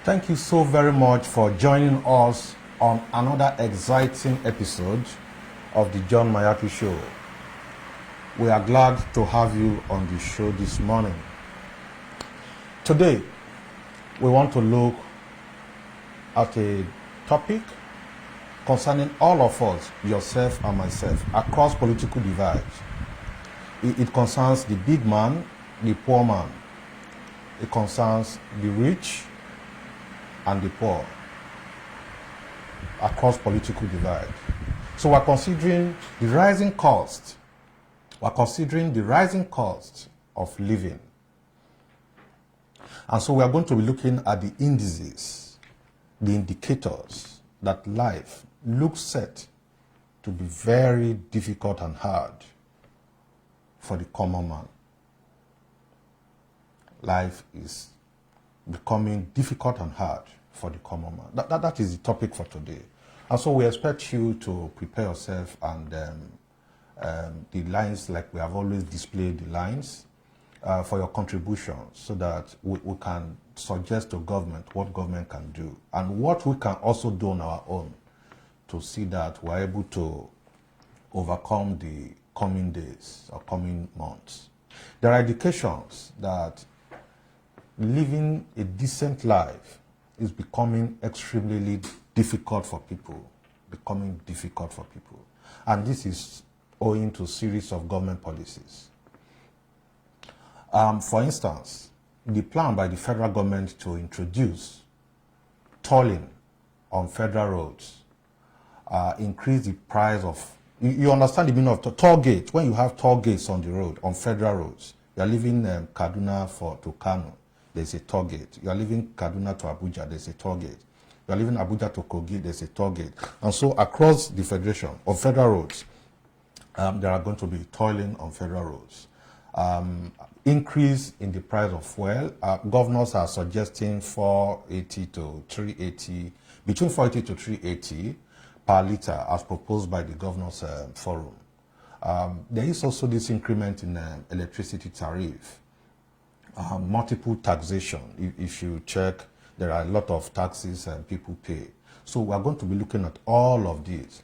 Thank you so very much for joining us on another exciting episode of the John Mayaki Show. We are glad to have you on the show this morning. Today, we want to look at a topic concerning all of us, yourself and myself, across political divides. It concerns the big man, the poor man. It concerns the rich and the poor across political divide. So we're considering the rising cost. We're considering the rising cost of living. And so we are going to be looking at the indices, the indicators that life looks set to be very difficult and hard for the common man. Life is becoming difficult and hard for the common man. That is the topic for today. And so we expect you to prepare yourself and the lines, like we have always displayed the lines, for your contributions so that we can suggest to government what government can do and what we can also do on our own to see that we're able to overcome the coming days or coming months. There are indications that living a decent life is becoming extremely difficult for people, And this is owing to a series of government policies. For instance, the plan by the federal government to introduce tolling on federal roads, increase the price of, you understand the meaning of toll gate. When you have toll gates on the road, on federal roads, you are leaving Kaduna to Kano, there's a toll gate. You are leaving Kaduna to Abuja, there's a toll gate. You are leaving Abuja to Kogi, there's a toll gate. And so across the federation of federal roads, there are going to be tolling on federal roads. Increase in the price of fuel. Governors are suggesting 480 to 380, between 480 to 380 per litre as proposed by the Governors Forum. There is also this increment in electricity tariff. Multiple taxation. If you check, there are a lot of taxes people pay. So we are going to be looking at all of these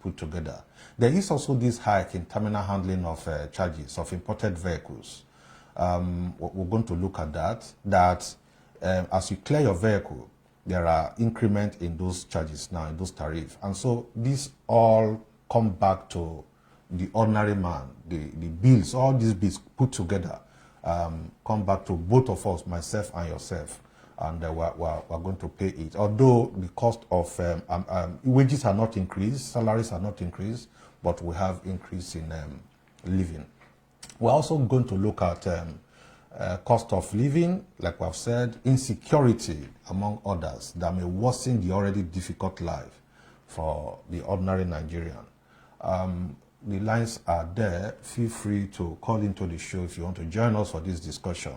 put together. There is also this hike in terminal handling of charges of imported vehicles. We're going to look at that. As you clear your vehicle, there are increment in those charges now, in those tariffs. And so these all come back to the ordinary man, the bills, all these bills put together. Come back to both of us, myself and yourself, and we're going to pay it. Although the cost of wages are not increased, salaries are not increased, but we have increase in living. We're also going to look at cost of living, like we've said, insecurity, among others, that may worsen the already difficult life for the ordinary Nigerian. The lines are there. Feel free to call into the show if you want to join us for this discussion.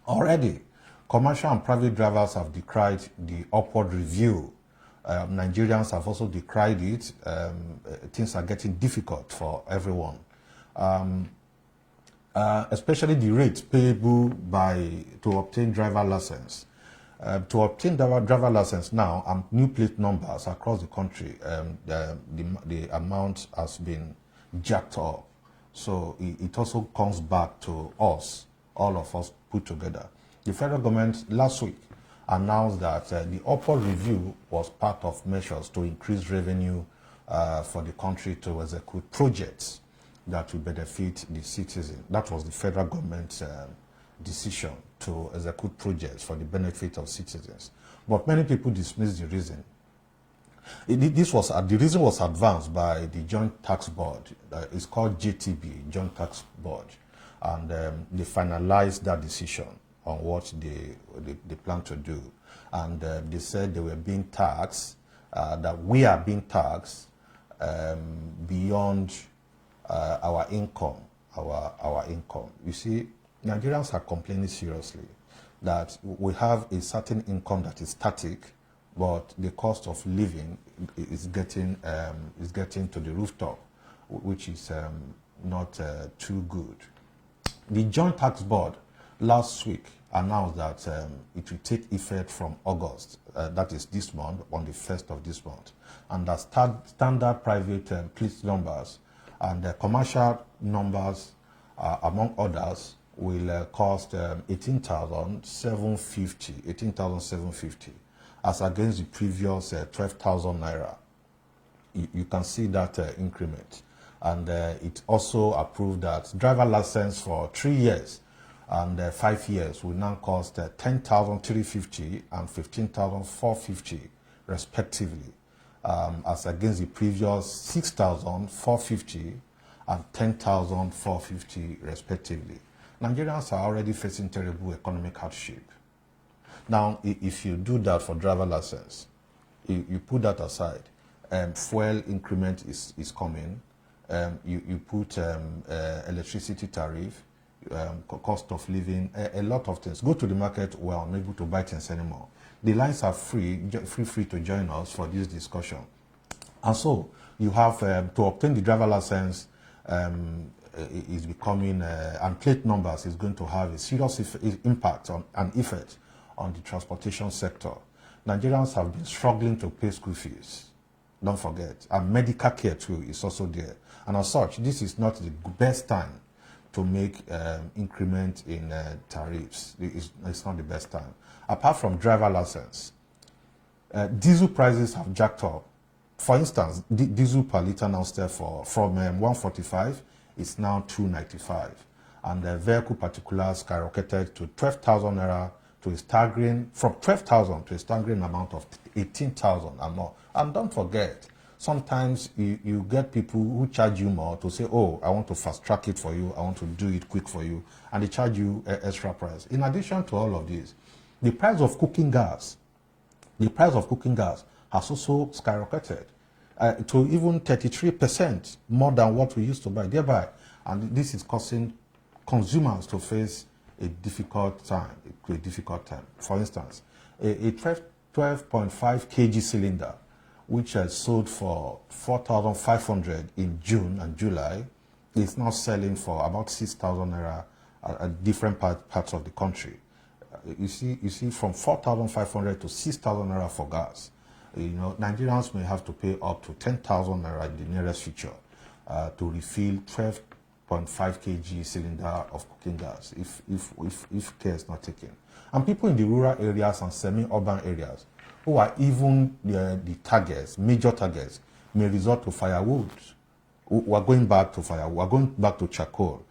Already, commercial and private drivers have decried the upward review. Nigerians have also decried it. Things are getting difficult for everyone. Especially the rate payable to obtain driver license. To obtain driver license now and new plate numbers across the country, the amount has been jacked up. So it also comes back to us, all of us put together. The federal government last week announced that the upward review was part of measures to increase revenue for the country to execute projects that will benefit the citizen. That was the federal government's decision to execute projects for the benefit of citizens. But many people dismiss the reason. The reason was advanced by the Joint Tax Board. It's called JTB, Joint Tax Board. and they finalized that decision on what they plan to do. And they said they were being taxed, that we are being taxed beyond our income, our income. You see, Nigerians are complaining seriously that we have a certain income that is static, but the cost of living is getting to the rooftop, which is not too good. The Joint Tax Board last week announced that it will take effect from August, that is this month, on the 1st of this month, and that standard private plate numbers and commercial numbers, among others, will cost 18,750, as against the previous 12,000 naira. You can see that increment. And it also approved that driver license for 3 years and 5 years will now cost 10,350 and 15,450 respectively, as against the previous 6,450 and 10,450 respectively. Nigerians are already facing terrible economic hardship. Now, if you do that for driver license, you put that aside, fuel increment is coming, you put electricity tariff, cost of living, a lot of things. Go to the market, we're unable to buy things anymore. The lines are free to join us for this discussion. And so you have to obtain the driver license is becoming, and plate numbers is going to have a serious impact on and effect on the transportation sector. Nigerians have been struggling to pay school fees, don't forget, and medical care too is also there. And as such, this is not the best time to make increment in tariffs. It's not the best time. Apart from driver license, diesel prices have jacked up. For instance, diesel per liter now stands from 145, it's now 295. And the vehicle particulars skyrocketed to 12,000 naira, to a staggering, from 12,000 to a staggering amount of 18,000 and more. And don't forget, sometimes you get people who charge you more to say, oh, I want to fast track it for you, I want to do it quick for you, and they charge you extra price. In addition to all of this, the price of cooking gas has also skyrocketed to even 33% more than what we used to buy, thereby, and this is causing consumers to face a difficult time. For instance, a 12.5 kg cylinder, which has sold for 4,500 in June and July, is now selling for about 6,000 naira at different parts of the country. You see, from 4,500 to 6,000 naira for gas. Nigerians may have to pay up to 10,000 naira in the nearest future to refill 12.5 kg cylinder of cooking gas if care is not taken. And people in the rural areas and semi-urban areas who are even the major targets, may resort to firewood. We are going back to firewood, we are going back to charcoal.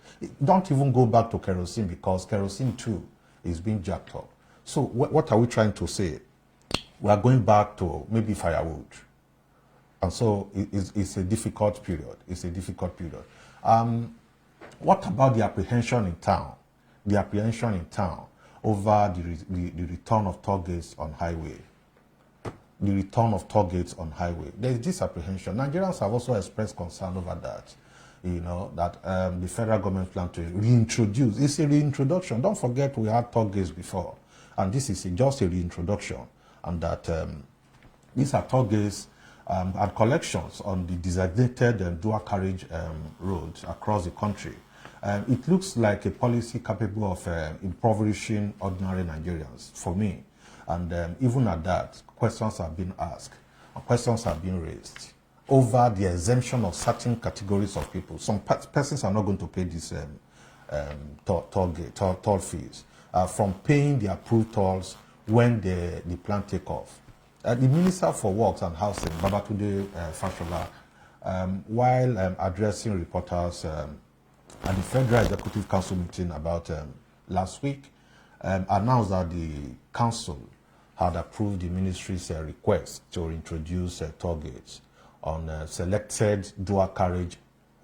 Don't even go back to kerosene, because kerosene too is being jacked up. So what are we trying to say? We are going back to maybe firewood. And so it's a difficult period. What about the apprehension in town? The apprehension in town over the return of toll gates on highway. There is this apprehension. Nigerians have also expressed concern over that. That the federal government plan to reintroduce. It's a reintroduction. Don't forget we had toll gates before, and this is just a reintroduction. And that these are toll gates and collections on the designated and dual carriage roads across the country. It looks like a policy capable of impoverishing ordinary Nigerians, for me. And even at that, questions have been asked, and questions have been raised over the exemption of certain categories of people. Some persons are not going to pay these toll fees from paying the approved tolls when the plan take off. The Minister for Works and Housing, Babatunde Fashola, while addressing reporters at the Federal Executive Council meeting about last week, announced that the council had approved the ministry's request to introduce toll gates on selected dual carriage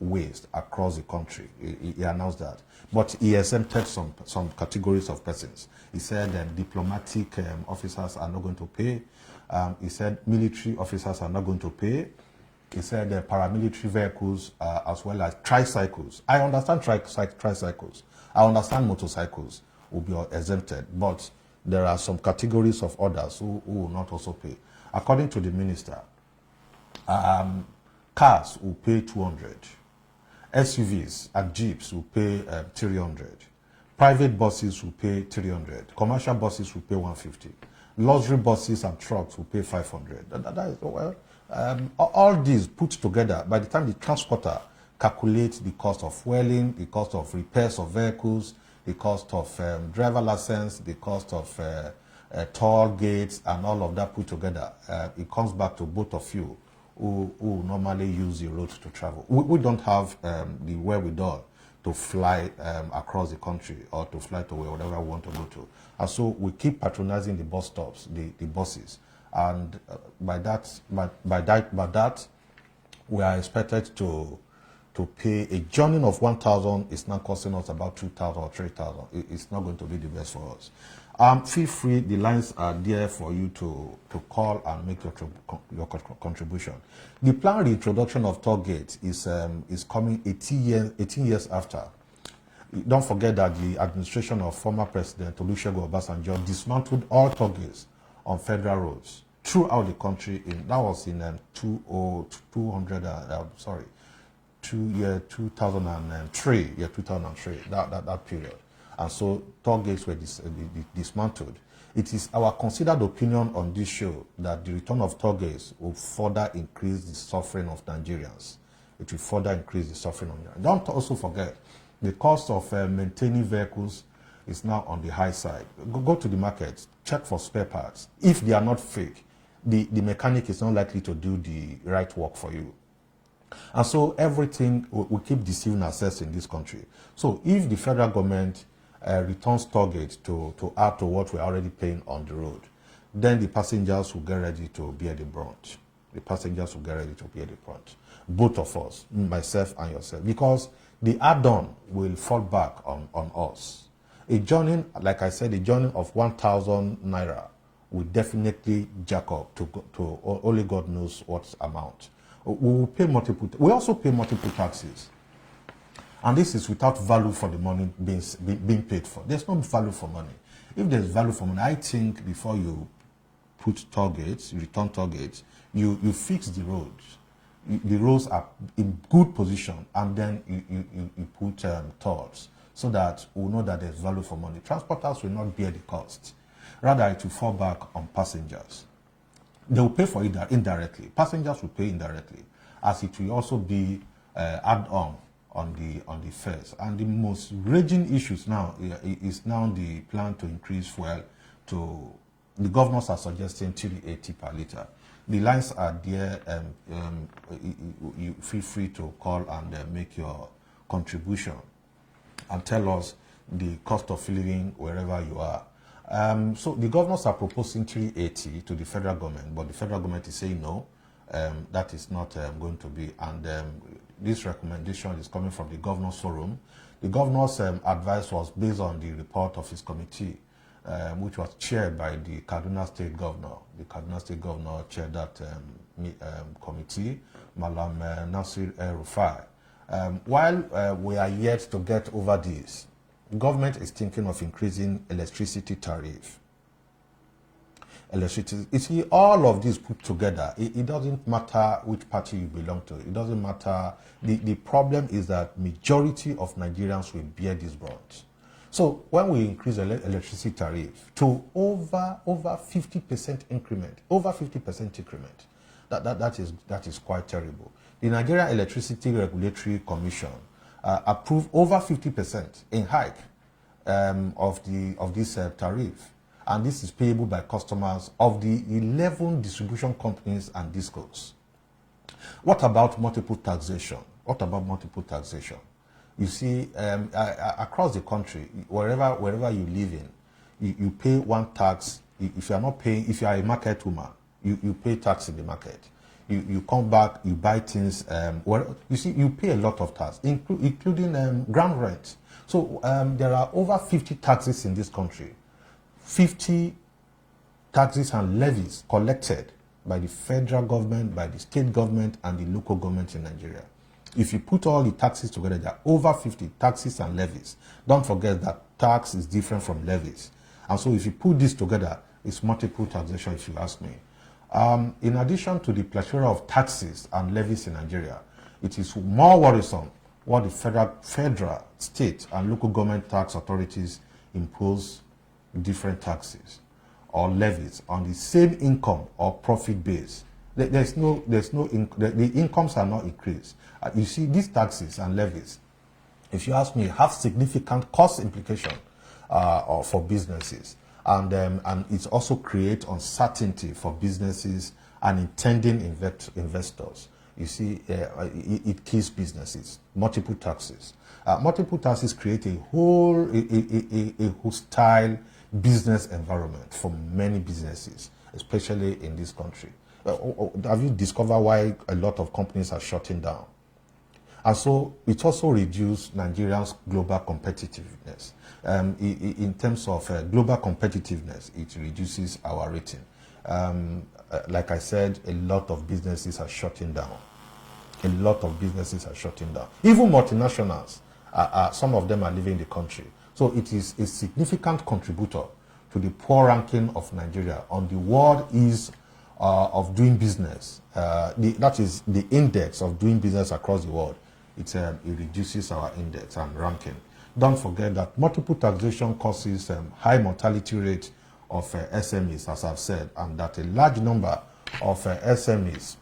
waste across the country. He announced that. But he exempted some categories of persons. He said diplomatic officers are not going to pay. He said military officers are not going to pay. He said paramilitary vehicles as well as tricycles. I understand tricycles. I understand motorcycles will be exempted, but there are some categories of others who will not also pay. According to the minister, cars will pay 200. SUVs and Jeeps will pay 300. Private buses will pay 300. Commercial buses will pay 150. Luxury buses and trucks will pay 500. That is, well, all these put together, by the time the transporter calculates the cost of fueling, the cost of repairs of vehicles, the cost of driver license, the cost of toll gates, and all of that put together, it comes back to both of you who normally use the road to travel. We don't have the wherewithal to fly across the country or to fly to wherever we want to go to. And so we keep patronizing the bus stops, the buses. And by that, we are expected to pay a journey of 1,000 is now costing us about 2,000 or 3,000. It's not going to be the best for us. Feel free, the lines are there for you to call and make your contribution. The planned reintroduction of toll gates is coming 18 years after. Don't forget that the administration of former President Olusegun Obasanjo dismantled all toll gates on federal roads throughout the country. That was in 2003, that period. And so toll gates were dismantled. It is our considered opinion on this show that the return of toll gates will further increase the suffering of Nigerians. It will further increase the suffering of Nigerians. Don't also forget, the cost of maintaining vehicles is now on the high side. Go to the market, check for spare parts. If they are not fake, the mechanic is not likely to do the right work for you. And so everything, we keep deceiving ourselves in this country. So if the federal government returns toll gates to add to what we're already paying on the road, then the passengers will get ready to bear the brunt. The passengers will get ready to bear the brunt. Both of us, myself and yourself, because the add-on will fall back on us. A journey, like I said, a journey of 1,000 naira will definitely jack up to only God knows what amount. We will pay multiple. We also pay multiple taxes, and this is without value for the money being paid for. There's no value for money. If there's value for money, I think before you put toll gates, you return toll gates, you fix the roads. The roads are in good position, and then you put tolls so that we know that there's value for money. Transporters will not bear the cost. Rather, it will fall back on passengers. They will pay for it indirectly. Passengers will pay indirectly, as it will also be add-on on the fares. And the most raging issues now is now the plan to increase fuel to, the governors are suggesting 380 per litre. The lines are there. You feel free to call and make your contribution and tell us the cost of living wherever you are. So the governors are proposing 380 to the federal government, but the federal government is saying no, that is not going to be. And this recommendation is coming from the Governors Forum. The governor's advice was based on the report of his committee, which was chaired by the Kaduna State Governor. The Kaduna State Governor chaired that committee, Malam Nasir El-Rufai. While we are yet to get over this, government is thinking of increasing electricity tariff. Electricity, you see, all of this put together, it doesn't matter which party you belong to. It doesn't matter. The problem is that majority of Nigerians will bear this brunt. So when we increase electricity tariff to over 50% increment, that is quite terrible. The Nigerian Electricity Regulatory Commission approved over 50% in hike of this tariff, and this is payable by customers of the 11 distribution companies and discos. What about multiple taxation? You see, across the country, wherever you live in, you pay one tax. If you are not paying, if you are a market woman, you pay tax in the market. You come back, you buy things. Well, you see, you pay a lot of tax, including ground rent. So there are over 50 taxes in this country. 50 taxes and levies collected by the federal government, by the state government, and the local government in Nigeria. If you put all the taxes together, there are over 50 taxes and levies. Don't forget that tax is different from levies. And so if you put this together, it's multiple taxation, if you ask me. In addition to the plethora of taxes and levies in Nigeria, it is more worrisome what the federal, state, and local government tax authorities impose different taxes or levies on the same income or profit base. The incomes are not increased. You see, these taxes and levies, if you ask me, have significant cost implication for businesses, and it also creates uncertainty for businesses and intending investors. You see, it kills businesses. Multiple taxes. Multiple taxes create a hostile business environment for many businesses, especially in this country. Have you discovered why a lot of companies are shutting down? And so it also reduces Nigerians' global competitiveness. In terms of global competitiveness, it reduces our rating. Like I said, a lot of businesses are shutting down. A lot of businesses are shutting down. Even multinationals, some of them are leaving the country. So it is a significant contributor to the poor ranking of Nigeria on the world ease of doing business. That is the index of doing business across the world. It reduces our index and ranking. Don't forget that multiple taxation causes high mortality rate of SMEs, as I've said, and that a large number of SMEs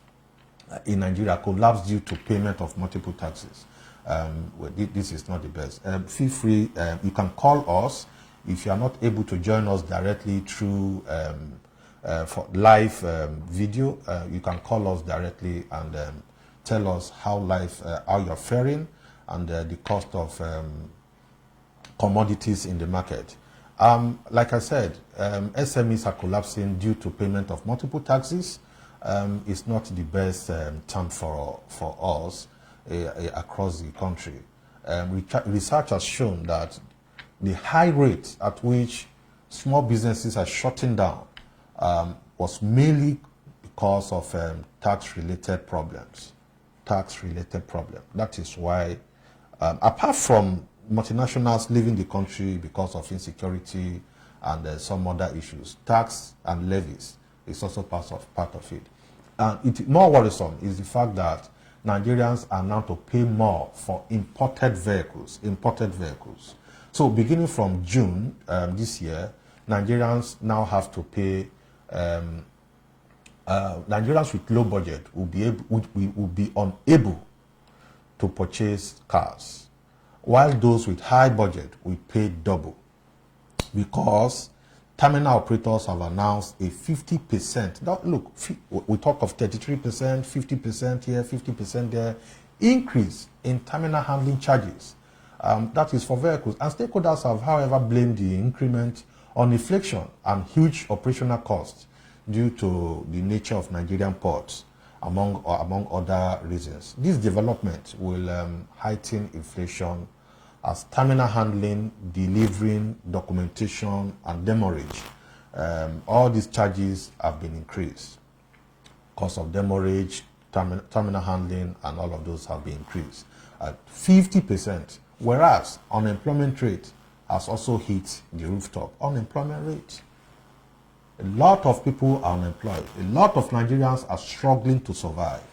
in Nigeria collapse due to payment of multiple taxes. Well, this is not the best. Feel free, you can call us if you are not able to join us directly through for live video. You can call us directly and tell us how you're faring and the cost of commodities in the market. Like I said, SMEs are collapsing due to payment of multiple taxes. It's not the best term for us across the country. Research has shown that the high rate at which small businesses are shutting down was mainly because of tax-related problems. That is why, apart from multinationals leaving the country because of insecurity and some other issues, tax and levies is also part of it. And more worrisome is the fact that Nigerians are now to pay more for imported vehicles. So beginning from June this year, Nigerians now have to pay. Nigerians with low budget will be unable to purchase cars, while those with high budget will pay double, because terminal operators have announced a 50%. Now, look, we talk of 33%, 50% here, 50% there, increase in terminal handling charges. That is for vehicles. And stakeholders have, however, blamed the increment on inflation and huge operational costs due to the nature of Nigerian ports, among other reasons. This development will heighten inflation as terminal handling, delivering, documentation, and demurrage. All these charges have been increased. Cost of demurrage, terminal handling, and all of those have been increased at 50%, whereas unemployment rate has also hit the rooftop. Unemployment rate. A lot of people are unemployed. A lot of Nigerians are struggling to survive.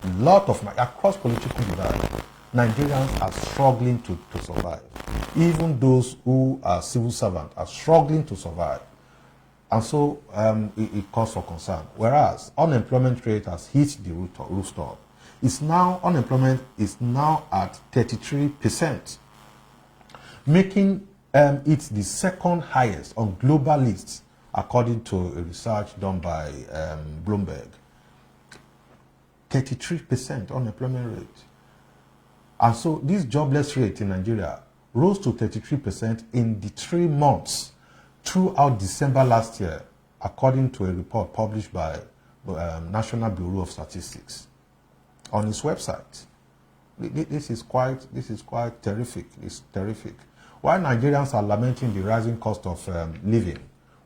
Across political divide, Nigerians are struggling to survive. Even those who are civil servants are struggling to survive. And so it calls for concern. Whereas unemployment rate has hit the rooftop. Unemployment is now at 33%, making it the second highest on global lists, according to a research done by Bloomberg. 33% unemployment rate. And so this jobless rate in Nigeria rose to 33% in the 3 months throughout December last year, according to a report published by National Bureau of Statistics on his website. This is quite terrific. It's terrific. While Nigerians are lamenting the rising cost of living,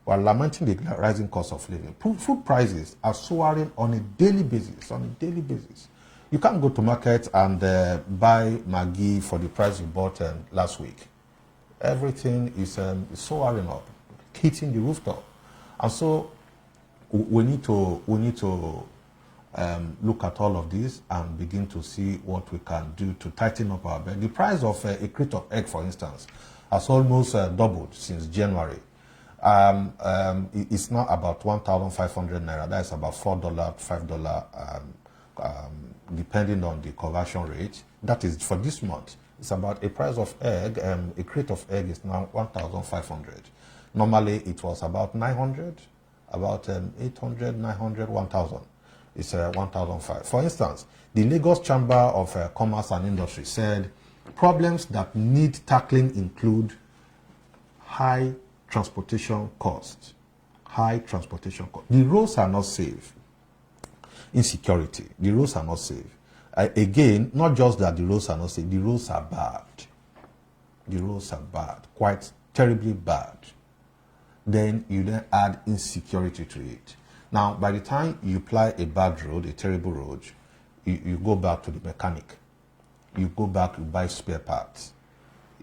we are lamenting the rising cost of living. Food prices are soaring on a daily basis. You can't go to market and buy Maggi for the price you bought last week. Everything is soaring up, hitting the rooftop, and so we need to look at all of this and begin to see what we can do to tighten up our belt. The price of a crate of egg, for instance, has almost doubled since January. It's now about 1,500 naira. That is about $4, $5, depending on the conversion rate. That is for this month. It's about a price of egg. A crate of egg is now 1,500. Normally, it was about 900, about 800, 900, 1,000. It's 1,005. For instance, the Lagos Chamber of Commerce and Industry said problems that need tackling include high transportation costs. The roads are not safe. Insecurity. The roads are not safe. Again, not just that the roads are not safe, the roads are bad. The roads are bad, quite terribly bad. Then you then add insecurity to it. Now, by the time you apply a bad road, a terrible road, you go back to the mechanic. You go back, you buy spare parts.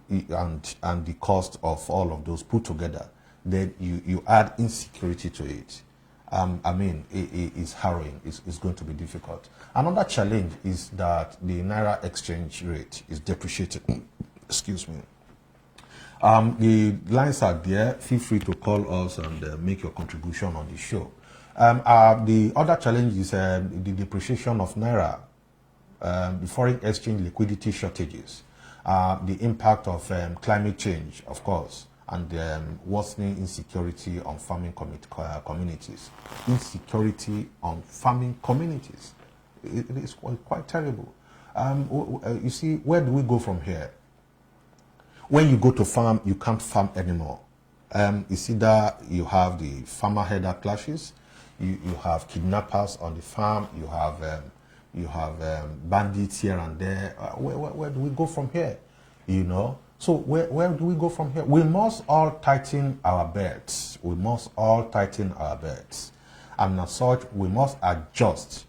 And the cost of all of those put together, then you add insecurity to it. It's harrowing. It's going to be difficult. Another challenge is that the Naira exchange rate is depreciating. Excuse me. The lines are there. Feel free to call us and make your contribution on the show. The other challenge is the depreciation of Naira, the foreign exchange liquidity shortages, the impact of climate change, of course, and worsening insecurity on farming communities. Insecurity on farming communities. It is quite terrible. You see, where do we go from here? When you go to farm, you can't farm anymore. It's either you have the farmer-header clashes, you have kidnappers on the farm, you have bandits here and there. Where do we go from here? You know. So where do we go from here? We must all tighten our belts. And as such, we must adjust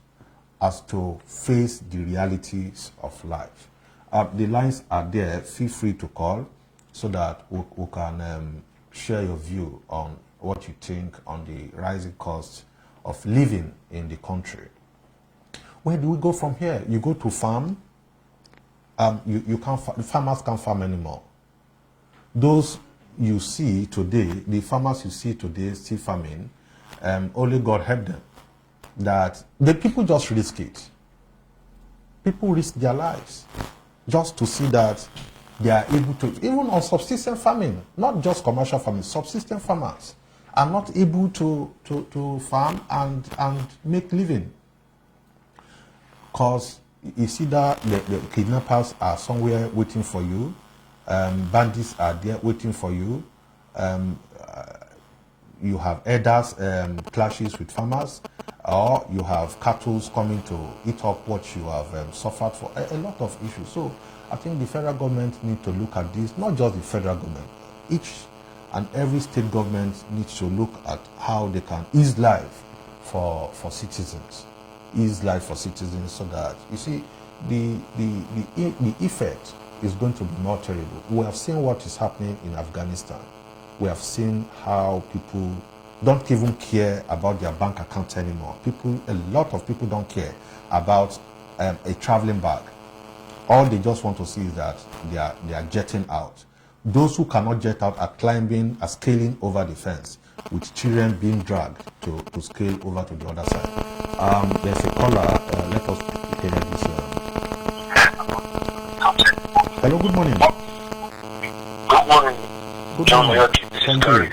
as to face the realities of life. The lines are there. Feel free to call so that we can share your view on what you think on the rising costs of living in the country. Where do we go from here? You go to farm. The farmers can't farm anymore. Those you see today, the farmers you see today still farming, only God help them. That the people just risk it. People risk their lives just to see that they are able to, even on subsistence farming, not just commercial farming, subsistence farmers are not able to farm and make living. Because you see that the kidnappers are somewhere waiting for you, bandits are there waiting for you, you have herders clashes with farmers, or you have cattle coming to eat up what you have suffered for. A lot of issues. So I think the federal government needs to look at this, not just the federal government. Each and every state government needs to look at how they can ease life for citizens. Ease life for citizens so that, you see, the effect is going to be more terrible. We have seen what is happening in Afghanistan. We have seen how people don't even care about their bank account anymore. A lot of people don't care about a traveling bag. All they just want to see is that they are jetting out. Those who cannot jet out are scaling over the fence, with children being dragged to scale over to the other side. There's a caller. Let us hear this. Hello, good morning. Good morning. Good morning. Thank you.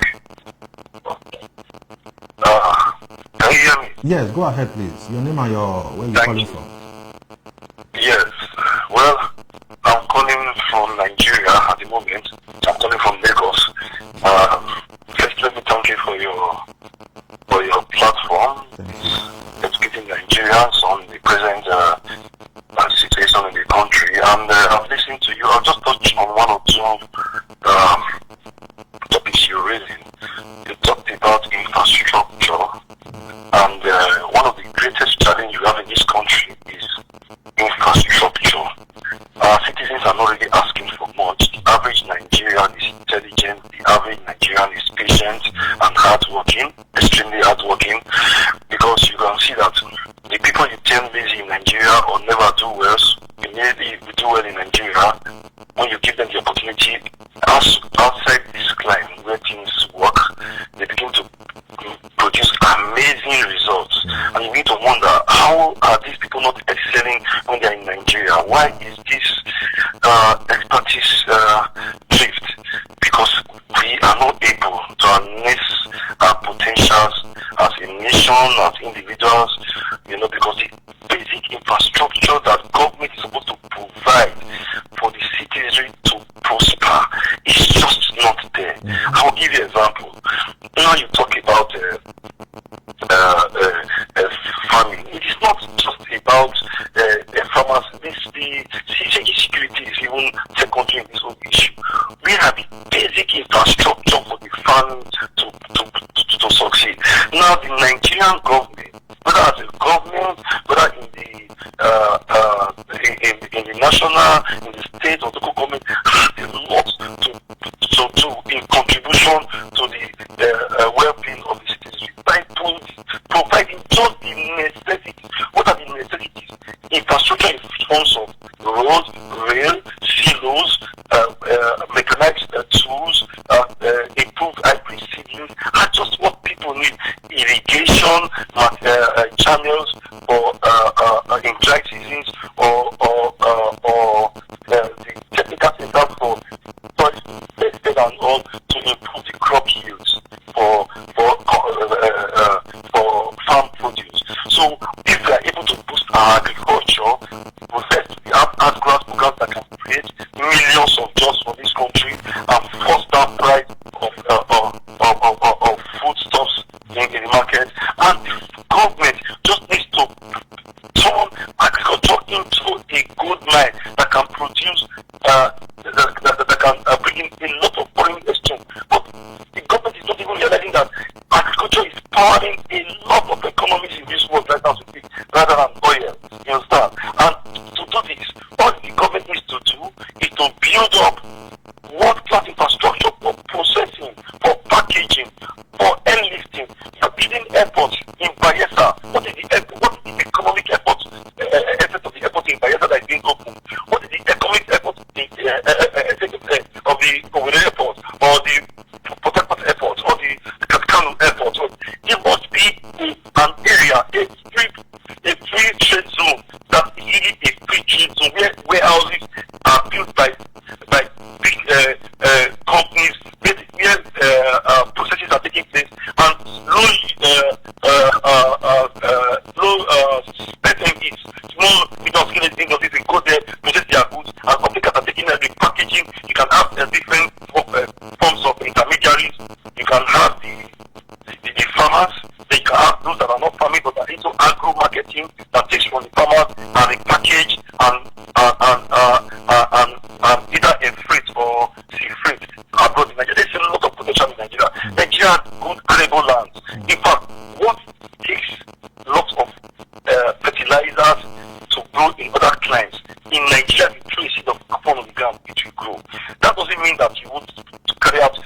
Can you hear me? Yes, go ahead, please. Your name and where you're calling from. Yes. Well, I'm calling from Nigeria at the moment. I'm calling from Lagos. First, let me thank you for your platform. Thank you. It's you have just touched on one or two topics you're raising. You talked about infrastructure, and one of the greatest challenges you have in this country is infrastructure. Our citizens are not really asking for much. The average Nigerian is intelligent, the average Nigerian is patient and hardworking, extremely hardworking, because you can see that the people you term lazy in Nigeria or never do well, immediately if you do well in Nigeria, when you give them the opportunity, outside this climate where things work, they begin to produce amazing results. And you need to wonder, how are these people not excelling when they're in Nigeria? Why is this expertise drift? Because we are not able to harness our potentials as a nation, as individuals, because the basic infrastructure that government is supposed to provide for the citizenry to prosper is just not there. I'll give you an example. Now you talk about farming. It is not just about farmers. The security is even secondary in this whole issue. We have the basic infrastructure for the farming to succeed. Now the Nigerian government, whether as a government, whether in the national, in the state or local government, has a lot to in contribution to the well-being of the citizens by providing just the necessities. What are the necessities? Infrastructure in terms of roads, rail, silos, mechanized tools, improved hybrid seedlings are just what people need. Irrigation, channels, or in dry seasons, or the technical center for tested and all to improve the crop yields for farm produce. So if we are able to boost our agriculture, we have art-grass programs that can create millions of jobs for this country and foster price of foodstuffs in the market. And the government just needs to turn agriculture into a good mine that can produce that can bring in a lot of foreign exchange. But the government is not even realizing that agriculture is powering a lot of economies in this world right now, rather than oil. You understand? And to do this, all the government needs to do is to build up world-class infrastructure for processing, for packaging, for airlifting. You're building airports in Bayelsa. What is the economic effort of the airport in Bayelsa that is being opened? What is the economic effort of the Owerri airport, or the Port Harcourt airport, or the Kano airport? So there must be an area, a free trade zone that is really a free trade zone where warehouses are built by big companies where processes are taking place, and low spending is small medium-scale industries will go there, process their goods, and companies are taking the packaging. You can have different forms of intermediaries. You can have the farmers. They can have those that are not farming but are into agro marketing that takes from the farmers and the package and either in freight or sea freight abroad in Nigeria. There's a lot of potential in Nigeria. Nigeria has good arable lands. In fact, what takes lots of fertilizers to grow in other climes, in Nigeria, the tree seed of corn on the ground, it will grow. That doesn't mean that you want to carry out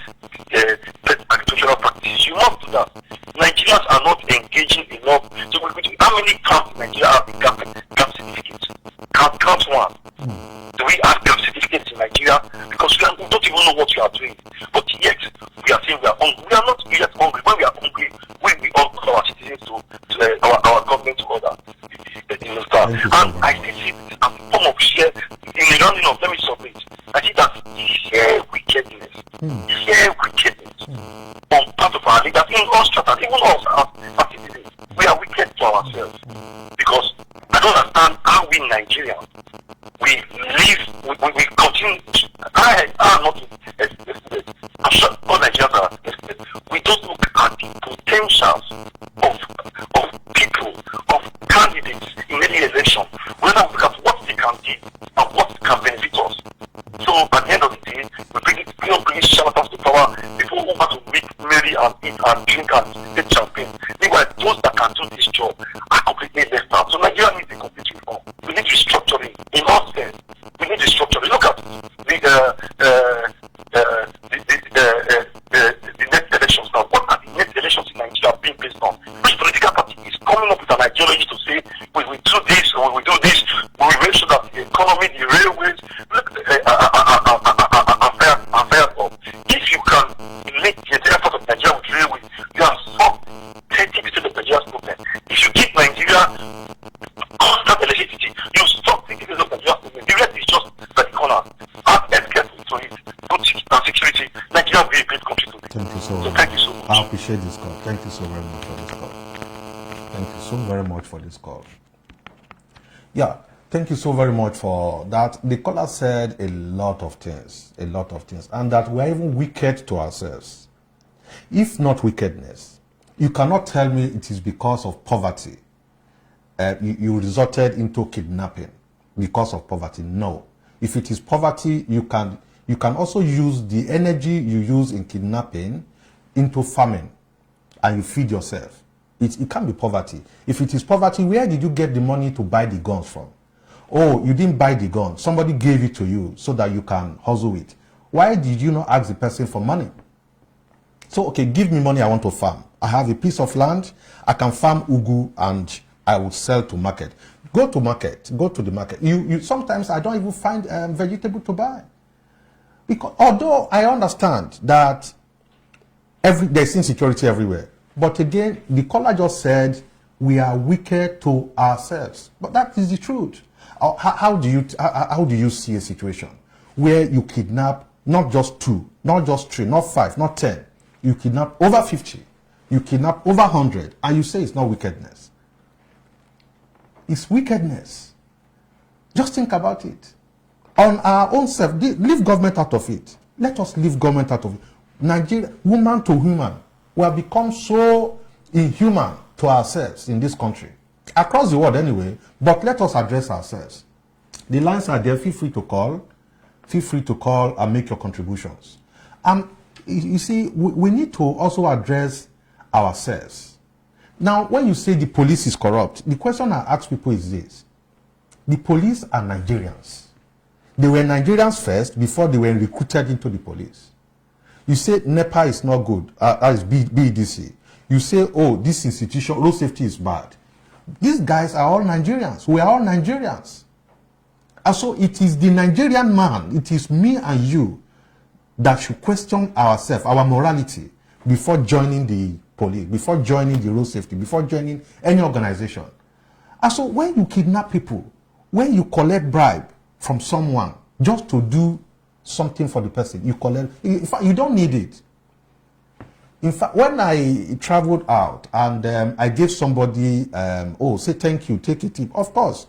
agricultural practices. You must do that. Nigerians are not engaging enough. So how many farms in Nigeria have the gap certificates? Count one. Do we have gap certificates in Nigeria? Because we don't even know what we are doing. But yet, we are saying we are hungry. We are not yet hungry. When we are hungry, we all call our citizens to our government to order. And I still see a form of share in the rounding of, let me submit. I see that share wickedness. Share wickedness on part of our leaders, in all strata, even us as citizens. We are wicked to ourselves. Because I don't understand how we Nigerians, we live, we continue. I am not expected. I'm sure all Nigerians are expected. We don't look at the potentials of people, of candidates in any election. We don't look at what they can give and what can benefit us. and eat and drink and take champagne. Meanwhile, those that can do this job are completely left out. So Nigeria needs a complete reform. We need restructuring in all sense. We need restructuring. Look at the next elections now. What are the next elections in Nigeria being based on? Which political party is coming up with an ideology to say we will do this or we will do this? We will make sure that the economy, the railways, are fair up. If you can link the entire part of Nigeria with railways, you have solved 30% of Nigeria's problem. If you give Nigeria constant electricity, you stop 30% of Nigeria's problem. The rest is just by the corner. Add healthcare to it, good security. Nigeria will be a great country today. Thank you so much. Thank you so much. I appreciate this call. Thank you so very much for this call. Thank you so very much for this call. Yeah, thank you so very much for that. The caller said a lot of things, and that we are even wicked to ourselves. If not wickedness, you cannot tell me it is because of poverty. You resorted into kidnapping because of poverty. No. If it is poverty, you can also use the energy you use in kidnapping into farming, and you feed yourself. It can't be poverty. If it is poverty, where did you get the money to buy the guns from? Oh, you didn't buy the gun. Somebody gave it to you so that you can hustle it. Why did you not ask the person for money? So, okay, give me money, I want to farm. I have a piece of land, I can farm ugu and I will sell to market. Go to the market. You sometimes I don't even find vegetable to buy. Because although I understand that there's insecurity everywhere, but again, the caller just said we are wicked to ourselves. But that is the truth. How do you see a situation where you kidnap not just 2, not just 3, not 5, not 10, you kidnap over 50, you kidnap over 100, and you say it's not wickedness? It's wickedness. Just think about it. On our own self, leave government out of it. Let us leave government out of it. Nigeria, woman to human, we have become so inhuman to ourselves in this country. Across the world anyway, but let us address ourselves. The lines are there. Feel free to call. Feel free to call and make your contributions. You see, we need to also address ourselves. Now, when you say the police is corrupt, the question I ask people is this. The police are Nigerians. They were Nigerians first before they were recruited into the police. You say NEPA is not good, that is BEDC. You say, oh, this institution, road safety is bad. These guys are all Nigerians. We are all Nigerians. And so it is the Nigerian man, it is me and you that should question ourselves, our morality, before joining the police, before joining the road safety, before joining any organization. And so when you kidnap people, when you collect bribe from someone just to do something for the person, you collect, in fact, you don't need it. In fact, when I traveled out and I gave somebody, say thank you, take a tip, of course.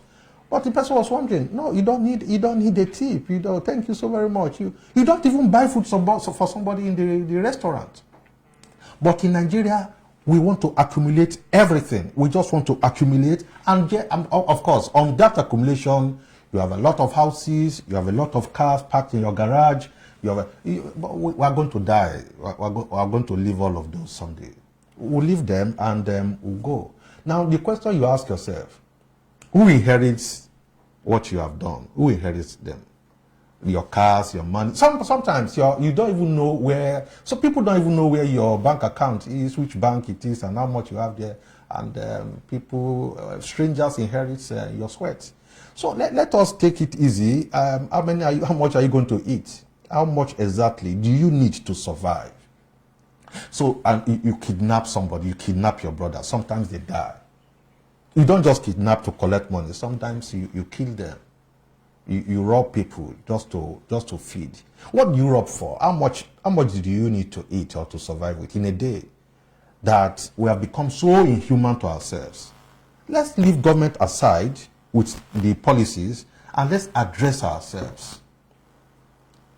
But the person was wondering, no, you don't need a tip. Thank you so very much. You don't even buy food for somebody in the restaurant. But in Nigeria, we want to accumulate everything. We just want to accumulate, and of course, on that accumulation, you have a lot of houses, you have a lot of cars parked in your garage. We are going to die. We are going to leave all of those someday. We'll leave them and we'll go. Now, the question you ask yourself, who inherits what you have done? Who inherits them? Your cars, your money. Sometimes you don't even know where, so people don't even know where your bank account is, which bank it is, and how much you have there. And strangers inherit your sweat. So let us take it easy. How much are you going to eat? How much exactly do you need to survive? So, and you kidnap somebody, you kidnap your brother. Sometimes they die. You don't just kidnap to collect money. Sometimes you kill them. You rob people just to feed. What do you rob for? How much do you need to eat or to survive with in a day? That we have become so inhuman to ourselves. Let's leave government aside with the policies and let's address ourselves.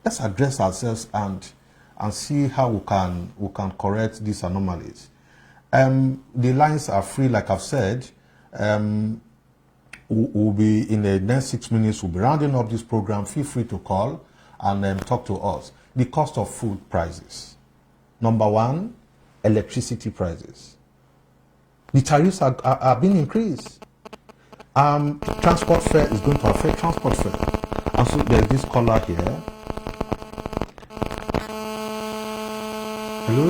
Let's address ourselves and see how we can correct these anomalies. The lines are free, like I've said. We'll be in the next 6 minutes. We'll be rounding up this program. Feel free to call and talk to us. The cost of food prices. Number one, electricity prices. The tariffs are being increased. Transport fare is going to affect transport fare. And so there's this caller here. Hello?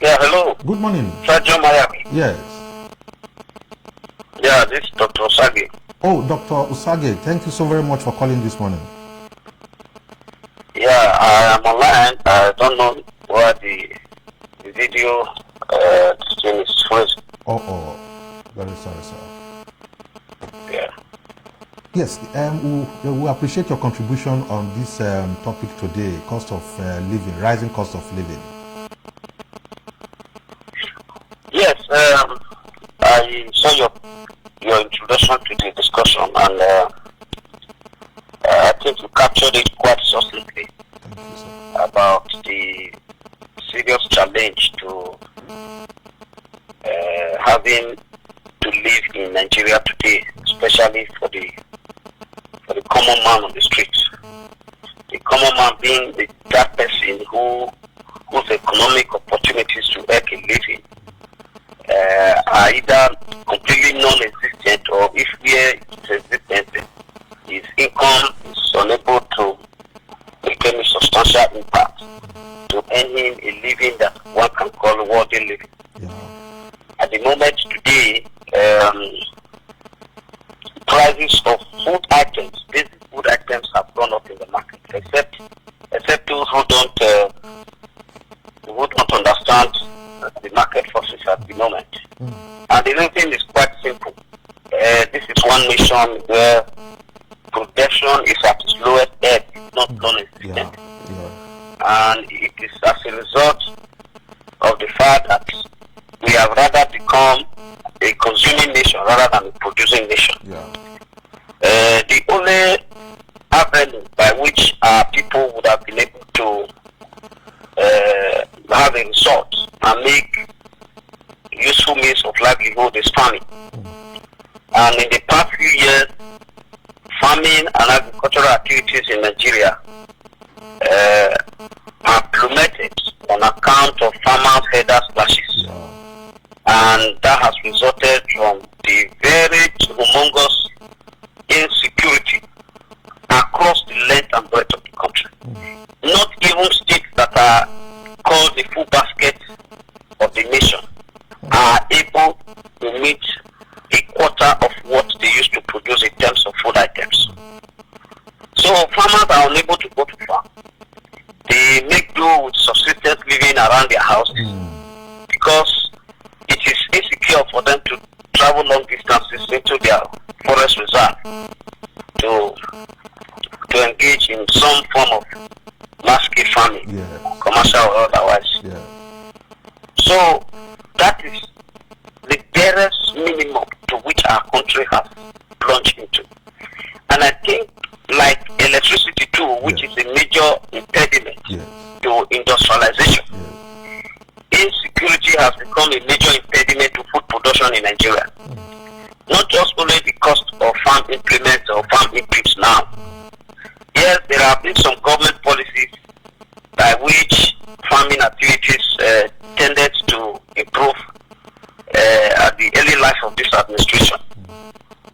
Yeah, hello. Good morning. Sergio Miami. Yes. Yeah, this is Dr. Osage. Oh, Dr. Usage, thank you so very much for calling this morning. Yeah, I am online. I don't know where the video thing is first. Oh, very sorry, sir. Yeah. Yes, we appreciate your contribution on this topic today, cost of living, rising cost of living. Yes, I saw your introduction to the discussion, and I think you captured it quite succinctly about the serious challenge to having to live in Nigeria today, especially for the common man on the streets. The common man being that person whose economic opportunities to earn a living are either completely non-existent, or if where it's existent, his income is unable to make any substantial impact to earn him a living that one can call worthy living. Yeah. At the moment today, prices of food items, basic food items, have gone up in the market, except those who don't understand the market forces at the moment. And the reason is quite simple. This is one nation where production is at its lowest ebb, not non-existent. And it is as a result of the fact that we have rather become a consuming nation rather than a producing nation. The only avenue by which our people would have been able to have a result and make useful means of livelihood is farming. And in the past few years, farming and agricultural activities in Nigeria are plummeted on account of farmers' header clashes. And that has resulted from the very humongous insecurity across the length and breadth of the country. Not even states that are called the full basket of the nation are able to meet a quarter of what they used to produce in terms of food items. So farmers are unable to go to farm. They make do with subsistence living around their houses because it is insecure for them to travel long distances into their forest reserve to engage in some form of large-scale farming, commercial or otherwise. So that is the barest minimum to which our country has plunged into. And I think, like electricity too, which is a major impediment to industrialization, insecurity has become a major impediment to food production in Nigeria. Not just only the cost of farm implements or farm inputs now. Yes, there have been some government policies by which farming activities tended to improve at the early life of this administration,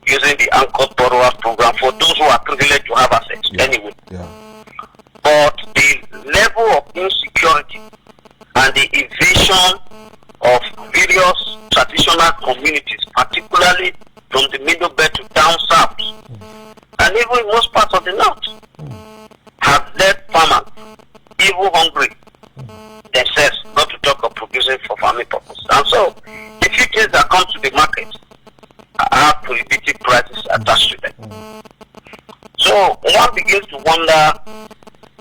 using the Anchored Borrowers Program for those who are privileged to have assets anyway. But the level of insecurity and the invasion of various traditional communities, particularly from the middle belt to down south, and even in most parts of the north, have led farmers, even hungry themselves, not to talk of producing for farming purposes. And so, the few things that come to the market have prohibitive prices attached to them. So, one begins to wonder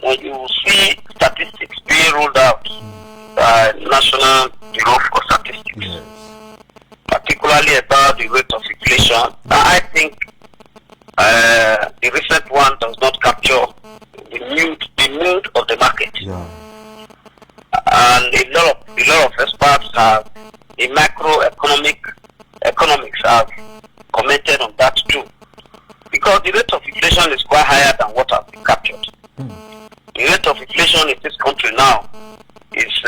when you see statistics being rolled out by National Bureau for Statistics, particularly about the rate of inflation. I think the recent one does not capture the mood of the market. And a lot of experts have, in economics have commented on that too. Because the rate of inflation is quite higher than what has been captured. The rate of inflation in this country now is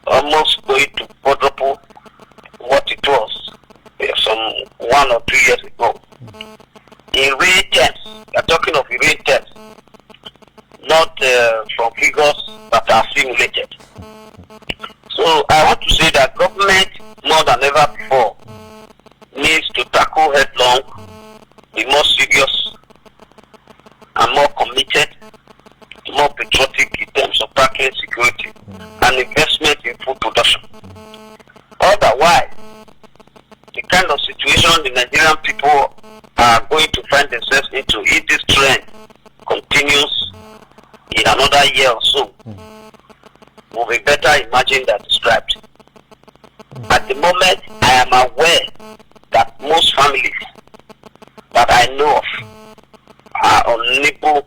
almost going to quadruple what it was some 1 or 2 years ago. In real terms, we are talking of real terms, not from figures that are simulated. So I want to say that government, more than ever before, needs to tackle headlong, be more serious and more committed, more patriotic in terms of tackling security and investment in food production. Otherwise, the kind of situation the Nigerian people are going to find themselves into, if this trend continues in another year or so, will be better imagined than described. At the moment, I am aware that most families that I know of are unable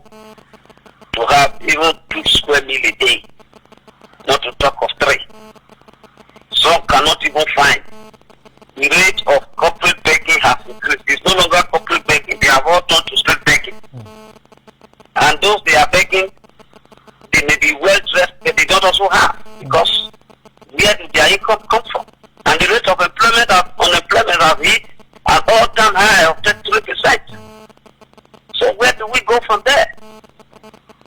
to have even 2 square meals a day, not to talk of 3. Some cannot even find. The rate of corporate begging has increased. It's no longer corporate begging. They have all turned to street begging. And those they are begging, they may be well dressed, but they don't also have, because where did their income come from? And the rate of unemployment has hit an all-time high of 33%. So where do we go from there?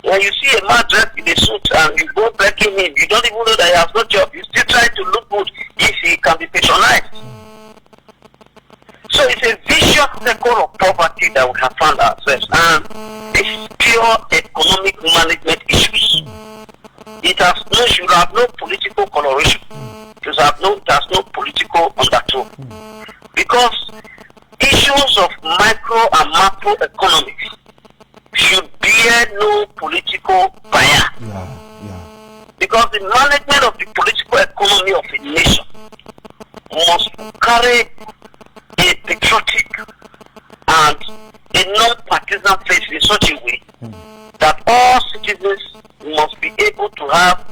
When you see a man dressed in a suit and you go begging him, you don't even know that he has no job. You still try to look good if he can be patronized. So it's a vicious circle of poverty that we have found ourselves, and it's pure economic management issues. It should have no political coloration. It has no political undertone, because issues of micro and macro economics should bear no political bias. Because the management of the political economy of a nation must carry a patriotic and a non-partisan face in such a way that all citizens must be able to have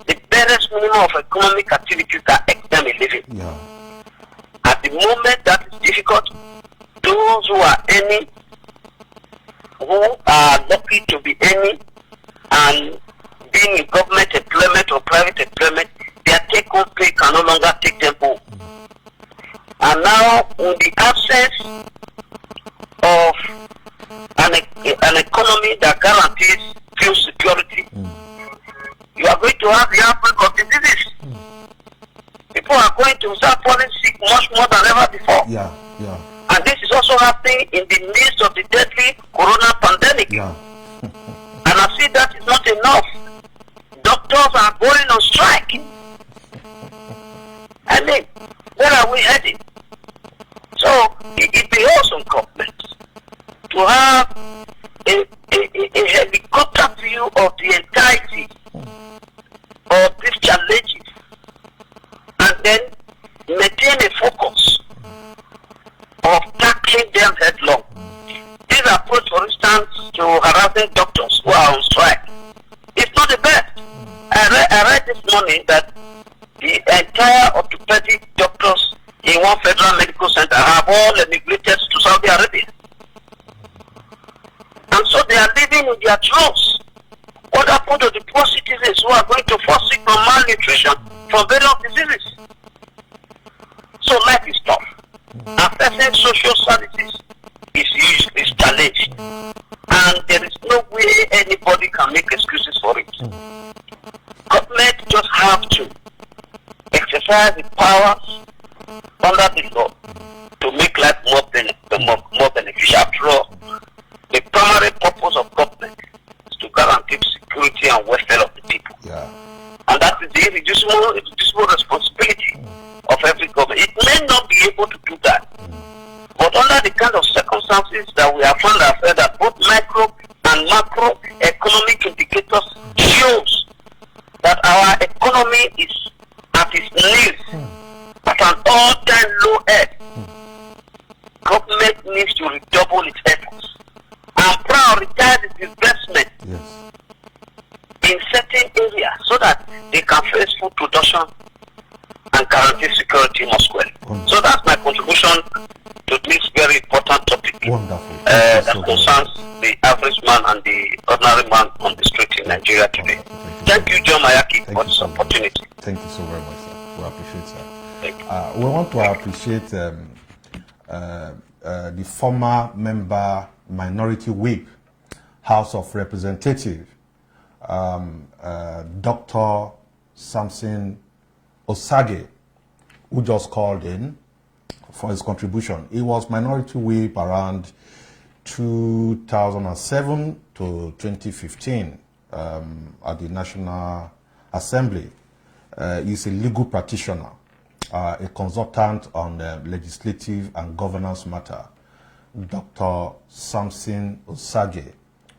the barest minimum of economic activities that make them a living. At the moment, that is difficult. Those who are earning, who are lucky to be earning and being in government employment or private employment, their take-home pay can no longer take them home. And now, in the absence of an economy that guarantees fuel security, you are going to have the outbreak of diseases. People are going to start falling sick much more than ever before. And this is also happening in the midst of the deadly corona pandemic. And I see that is not enough. Doctors are going on strike. I mean, where are we heading? So it behoves on government to have a helicopter view of the entirety of these challenges, and then maintain a focus of tackling them headlong. This approach, for instance, to harassing doctors who are on strike, is not the best. I read this morning that the entire orthopedic doctors in one federal medical center have all emigrated to Saudi Arabia. And so they are living in their droves. What happened to the poor citizens who are going to fall sick from malnutrition, from various diseases? So life is tough. Accessing social services is challenged. And there is no way anybody can make excuses for it. Government just have to exercise the powers under the law to make life more beneficial. After all, the primary purpose of government is to guarantee security and welfare of the people. And that is the irreducible responsibility of every government. It may not be able to do that. But under the kind of circumstances that we have found ourselves, that both micro and macro economic indicators shows that our economy is at its knees, at an all-time low ebb. Government needs to redouble its efforts and prioritize its investment in certain areas so that they can face food production and guarantee security more squarely. So that's my contribution to this very important topic. Wonderful. That concerns the average man and the ordinary man on the street in Nigeria today. Thank you, John Mayaki, for this opportunity. Thank you so very much, sir. We appreciate it, sir. Thank you. We want to appreciate the former member, Minority Whip, House of Representatives, Dr. Samson Osage, who just called in for his contribution. He was Minority Whip around 2007 to 2015 at the National Assembly. He's a legal practitioner, a consultant on legislative and governance matter. Dr. Samson Osage,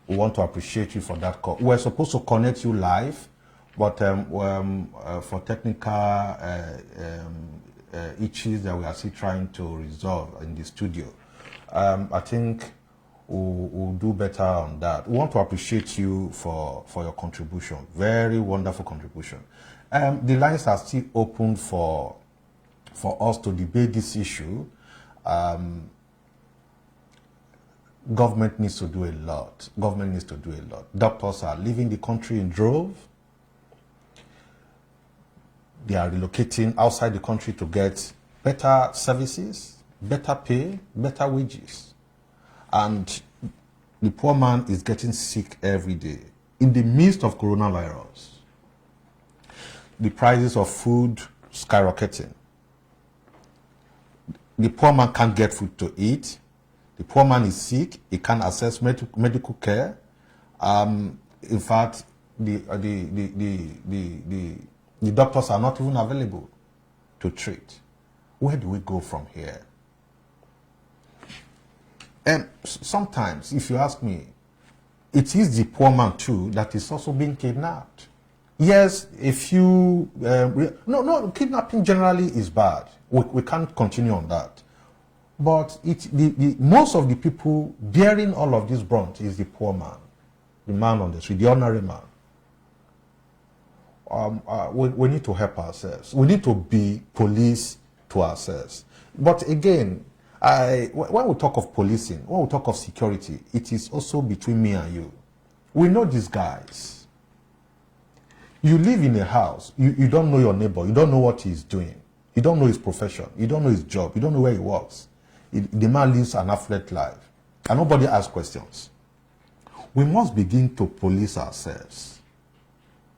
we want to appreciate you for that call. We're supposed to connect you live, but for technical issues that we are still trying to resolve in the studio, I think we'll do better on that. We want to appreciate you for your contribution. Very wonderful contribution. The lines are still open for us to debate this issue. Government needs to do a lot. Government needs to do a lot. Doctors are leaving the country in droves. They are relocating outside the country to get better services, better pay, better wages. And the poor man is getting sick every day. In the midst of coronavirus, the prices of food skyrocketing. The poor man can't get food to eat. The poor man is sick. He can't access medical care. In fact, the doctors are not even available to treat. Where do we go from here? And sometimes, if you ask me, it is the poor man too that is also being kidnapped. Yes, if you no, kidnapping generally is bad. We can't continue on that. But most of the people bearing all of this brunt is the poor man, the man on the street, the ordinary man. We need to help ourselves. We need to be police to ourselves. But again, when we talk of policing, when we talk of security, it is also between me and you. We know these guys. You live in a house, you don't know your neighbor, you don't know what he's doing, you don't know his profession, you don't know his job, you don't know where he works. The man lives an affluent life, and nobody asks questions. We must begin to police ourselves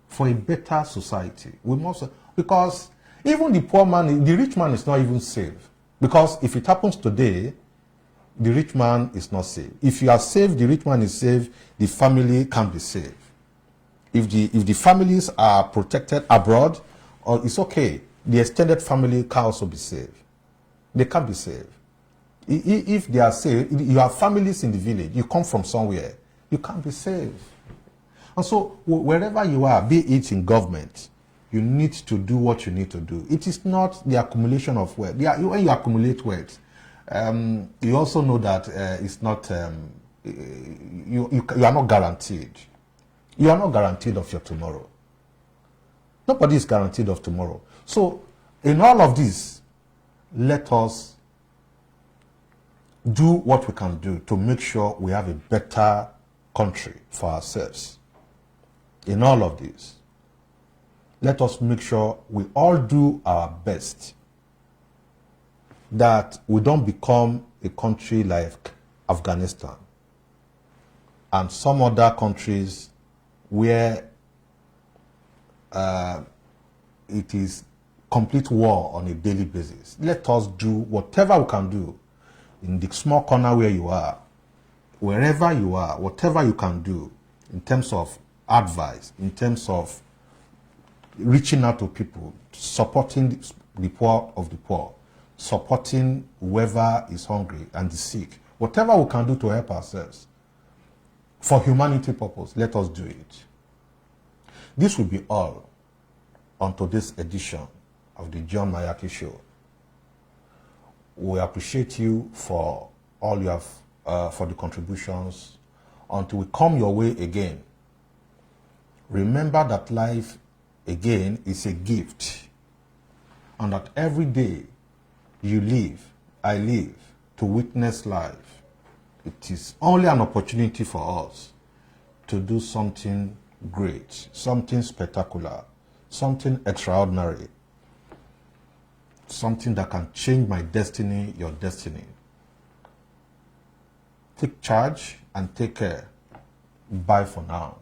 for a better society. We must, because even the poor man, the rich man is not even safe. Because if it happens today, the rich man is not safe. If you are safe, the rich man is safe, the family can be safe. If the families are protected abroad, it's okay. The extended family can also be safe. They can be safe. If they are safe, you have families in the village, you come from somewhere, you can't be safe. And so wherever you are, be it in government, you need to do what you need to do. It is not the accumulation of wealth. When you accumulate wealth, you also know that it's not, you are not guaranteed. You are not guaranteed of your tomorrow. Nobody is guaranteed of tomorrow. So in all of this, let us do what we can do to make sure we have a better country for ourselves. In all of this, let us make sure we all do our best that we don't become a country like Afghanistan and some other countries where it is complete war on a daily basis. Let us do whatever we can do in the small corner where you are, wherever you are, whatever you can do in terms of advice, in terms of reaching out to people, supporting the poor of the poor, supporting whoever is hungry and the sick. Whatever we can do to help ourselves for humanity purpose, let us do it. This will be all on today's edition of the John Mayaki Show. We appreciate you for all you have, for the contributions. Until we come your way again, remember that life again is a gift, and that every day you live, I live, to witness life. It is only an opportunity for us to do something great, something spectacular, something extraordinary, something that can change my destiny, your destiny. Take charge and take care. Bye for now.